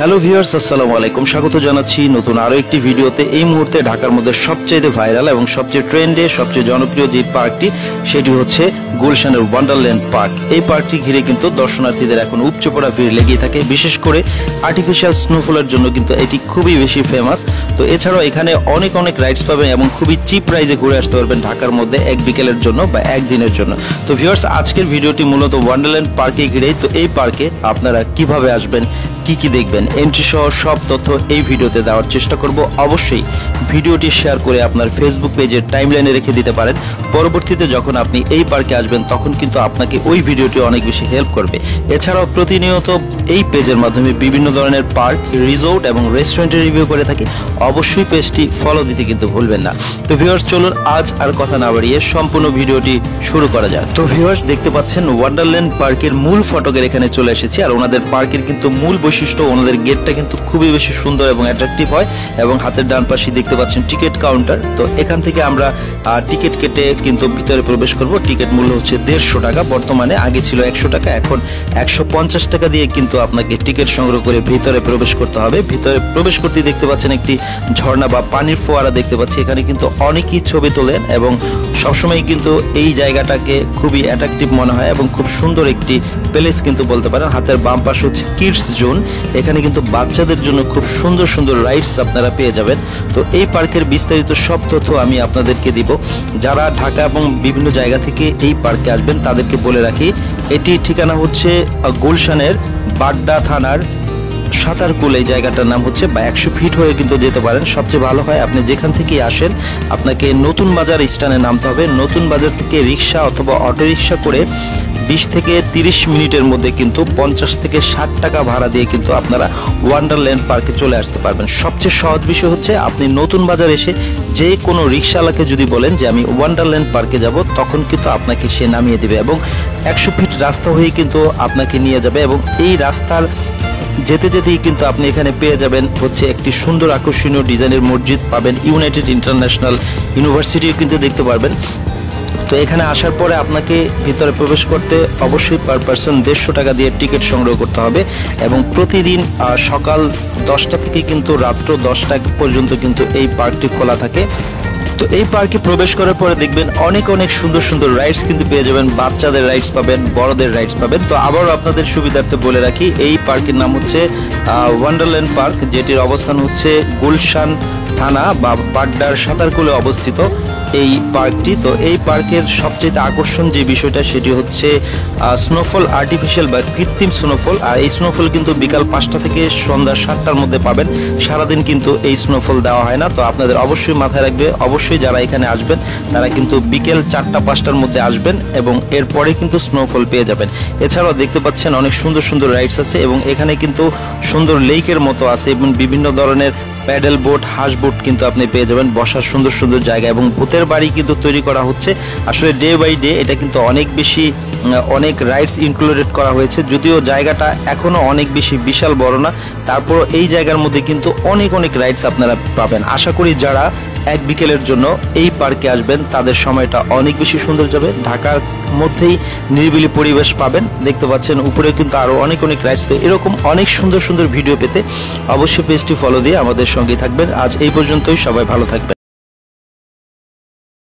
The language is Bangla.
হ্যালো ভিউয়ার্স, আসসালামু আলাইকুম। স্বাগত জানাচ্ছি নতুন আরো একটি ভিডিওতে। এই মুহূর্তে ঢাকার মধ্যে সবচেয়ে ভাইরাল এবং সবচেয়ে ট্রেন্ডে সবচেয়ে জনপ্রিয় যে পার্কটি সেটি হচ্ছে গুলশানের ওয়ান্ডারল্যান্ড পার্ক। এই পার্কটি ঘিরে কিন্তু দর্শনার্থীদের এখন উপচে পড়া ভিড় লেগেই থাকে, বিশেষ করে আর্টিফিশিয়াল স্নোফলের জন্য কিন্তু এটি খুবই বেশি ফেমাস। তো এছাড়াও এখানে অনেক রাইডস পাবেন এবং খুবই চিপ প্রাইসে ঘুরে আসতে পারবেন ঢাকার মধ্যে এক বিকেলের জন্য বা একদিনের জন্য। তো ভিউয়ার্স, আজকের ভিডিওটি মূলত ওয়ান্ডারল্যান্ড পার্কে ঘিরেই। তো এই পার্কে আপনারা কিভাবে আসবেন, কি দেখবেন, এন্ট্রি সহ সব তথ্য এই ভিডিওতে দেওয়ার চেষ্টা করব। অবশ্যই ভিডিওটি শেয়ার করে আপনার ফেসবুক পেজের টাইমলাইনে রেখে দিতে পারেন। পরবর্তীতে যখন আপনি এই পার্কে আসবেন তখন কিন্তু আপনাকে ওই ভিডিওটি অনেক বেশি হেল্প করবে। এছাড়াও প্রতিনিয়ত এই পেজের মাধ্যমে বিভিন্ন ধরনের পার্ক, রিসোর্ট এবং রেস্টুরেন্টের রিভিউ করে থাকি। অবশ্যই পেজটি ফলো দিতে কিন্তু ভুলবেন না। তো ভিউয়ার্স, চলুন আজ আর কথা না বাড়িয়ে সম্পূর্ণ ভিডিওটি শুরু করা যাক। তো ভিউয়ার্স, দেখতে পাচ্ছেন ওয়ান্ডারল্যান্ড পার্কের মূল ফটকের এখানে চলে এসেছি। আর ওনাদের পার্কের কিন্তু মূল বৈশিষ্ট্য, ওনাদের গেটটা কিন্তু খুবই বেশি সুন্দর এবং অ্যাট্রাকটিভ হয়। এবং হাতের ডান পাশে দেখতে পাচ্ছেন টিকিট কাউন্টার। তো এখান থেকে আমরা টিকিট কেটে কিন্তু ভিতরে প্রবেশ করব। টিকিট মূল্য হচ্ছে 150 টাকা বর্তমানে, আগে ছিল 100 টাকা, এখন 150 টাকা দিয়ে কিন্তু আপনাকে টিকিট সংগ্রহ করে ভিতরে প্রবেশ করতে হবে। ভিতরে প্রবেশ করতে দেখতে পাচ্ছেন একটি ঝর্ণা বা পানির ফোয়ারা দেখতে পাচ্ছি। এখানে কিন্তু অনেকেই ছবি তোলেন এবং সবসময় কিন্তু এই জায়গাটাকে খুবই অ্যাট্রাকটিভ মনে হয় এবং খুব সুন্দর একটি প্লেস কিন্তু বলতে পারেন। হাতের বাম পাশে হচ্ছে কিডস জোন। এখানে কিন্তু বাচ্চাদের জন্য খুব সুন্দর রাইডস আপনারা পেয়ে যাবেন। তো এই পার্কের বিস্তারিত সব তথ্য আমি আপনাদেরকে দিব। যারা ঢাকা এবং বিভিন্ন জায়গা থেকে এই পার্কে আসবেন তাদেরকে বলে রাখি, এটি ঠিকানা হচ্ছে গুলশানের বাড্ডা থানার সাতারকুল। এই জায়গাটার নাম হচ্ছে, বা 100 ফিট হয়ে কিন্তু যেতে পারেন। সবচেয়ে ভালো হয় আপনি যেখান থেকে আসেন আপনাকে নতুন বাজার স্ট্যান্ডে নামতে হবে। নতুন বাজার থেকে রিক্সা অথবা অটো রিক্সা করে 20 থেকে 30 মিনিটের মধ্যে কিন্তু 50 থেকে 60 টাকা ভাড়া দিয়ে কিন্তু আপনারা ওয়ান্ডারল্যান্ড পার্কে চলে আসতে পারবেন। সবচেয়ে সহজ বিষয় হচ্ছে আপনি নতুন বাজার এসে যে কোনো রিক্সাওয়ালাকে যদি বলেন যে আমি ওয়ান্ডারল্যান্ড পার্কে যাব, তখন কিন্তু আপনাকে সে নামিয়ে দেবে এবং 100 ফিট রাস্তা হয়ে কিন্তু আপনাকে নিয়ে যাবে। এবং এই রাস্তার যেতেই কিন্তু আপনি এখানে পেয়ে যাবেন হচ্ছে একটি সুন্দর আকর্ষণীয় ডিজাইনের মসজিদ পাবেন। ইউনাইটেড ইন্টারন্যাশনাল ইউনিভার্সিটিও কিন্তু দেখতে পারবেন। তো এখানে আসার পরে আপনাকে ভিতরে প্রবেশ করতে অবশ্যই পার পার্সন 150 টাকা দিয়ে টিকিট সংগ্রহ করতে হবে। এবং প্রতিদিন সকাল 10টা থেকে কিন্তু রাত্র 10টা পর্যন্ত কিন্তু এই পার্কটি খোলা থাকে। তো এই পার্কে প্রবেশ করার পরে দেখবেন অনেক সুন্দর রাইডস কিন্তু পেয়ে যাবেন। বাচ্চাদের রাইডস পাবেন, বড়দের রাইডস পাবেন। তো আবারও আপনাদের সুবিধার্থে বলে রাখি, এই পার্কের নাম হচ্ছে ওয়ান্ডারল্যান্ড পার্ক, যেটির অবস্থান হচ্ছে গুলশান থানা বা বাড্ডার সাতারকুলে অবস্থিত এই পার্কটি। তো এই পার্কের সবচেয়ে আকর্ষণ যে বিষয়টা সেটি হচ্ছে স্নোফল, আর্টিফিশিয়াল বা কৃত্রিম স্নোফল। আর এই স্নোফল কিন্তু বিকাল 5টা থেকে সন্ধ্যা 7টার মধ্যে পাবেন। সারাদিন কিন্তু এই স্নোফল দেওয়া হয় না। তো আপনাদের অবশ্যই মাথায় রাখবে, অবশ্যই যারা এখানে আসবেন তারা কিন্তু বিকেল 4টা-5টার মধ্যে আসবেন এবং এরপরে কিন্তু স্নোফল পেয়ে যাবেন। এছাড়াও দেখতে পাচ্ছেন অনেক সুন্দর রাইডস আছে এবং এখানে কিন্তু সুন্দর লেকের মতো আছে এবং বিভিন্ন ধরনের প্যাডেল বোট, হাঁস বোট কিন্তু আপনি পেয়ে যাবেন, বসার সুন্দর জায়গা। এবং ভূতের বাড়ি কিন্তু তৈরি করা হচ্ছে। আসলে ডে বাই ডে এটা কিন্তু অনেক রাইডস ইনক্লুডেড করা হয়েছে। যদিও জায়গাটা এখনো অনেক বেশি বিশাল বড় না, তারপর এই জায়গার মধ্যে কিন্তু অনেক রাইডস আপনারা পাবেন। আশা করি যারা এক বিকেলের জন্য এই পার্কে আসবেন তাদের সময়টা অনেক বেশি সুন্দর যাবে। ঢাকার মধ্যেই নিরিবিলি পরিবেশ পাবেন। দেখতে পাচ্ছেন উপরে কিন্তু আরো অনেক রাইডস। তো এরকম অনেক সুন্দর ভিডিও পেতে অবশ্যই পেজটি ফলো দিয়ে আমাদের সঙ্গেই থাকবেন। আজ এই পর্যন্তই, সবাই ভালো থাকবেন।